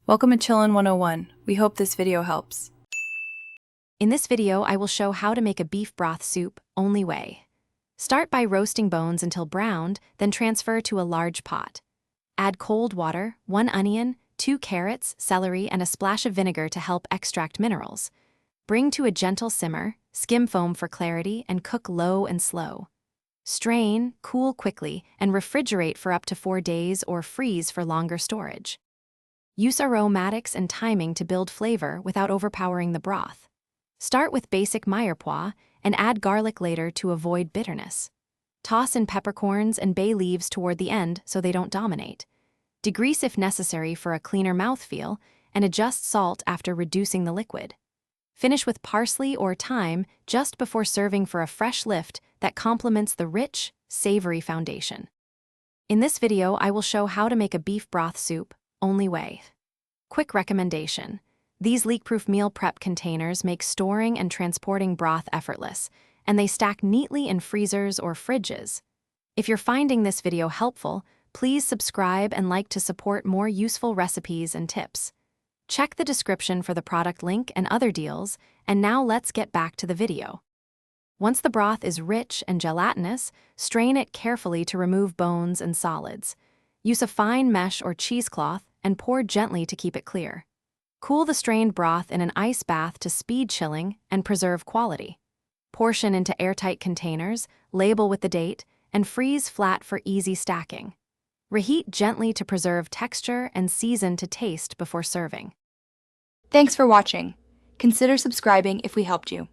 Welcome to Chillin' 101. We hope this video helps. In this video, I will show how to make a beef broth soup, only way. Start by roasting bones until browned, then transfer to a large pot. Add cold water, 1 onion, 2 carrots, celery, and a splash of vinegar to help extract minerals. Bring to a gentle simmer, skim foam for clarity, and cook low and slow. Strain, cool quickly, and refrigerate for up to 4 days or freeze for longer storage. Use aromatics and timing to build flavor without overpowering the broth. Start with basic mirepoix and add garlic later to avoid bitterness. Toss in peppercorns and bay leaves toward the end so they don't dominate. Degrease if necessary for a cleaner mouthfeel, and adjust salt after reducing the liquid. Finish with parsley or thyme just before serving for a fresh lift that complements the rich, savory foundation. In this video, I will show how to make a beef broth soup, only way. Quick recommendation. These leak-proof meal prep containers make storing and transporting broth effortless, and they stack neatly in freezers or fridges. If you're finding this video helpful, please subscribe and like to support more useful recipes and tips. Check the description for the product link and other deals, and now let's get back to the video. Once the broth is rich and gelatinous, strain it carefully to remove bones and solids. Use a fine mesh or cheesecloth and pour gently to keep it clear. Cool the strained broth in an ice bath to speed chilling and preserve quality. Portion into airtight containers, label with the date, and freeze flat for easy stacking. Reheat gently to preserve texture and season to taste before serving. Thanks for watching. Consider subscribing if we helped you.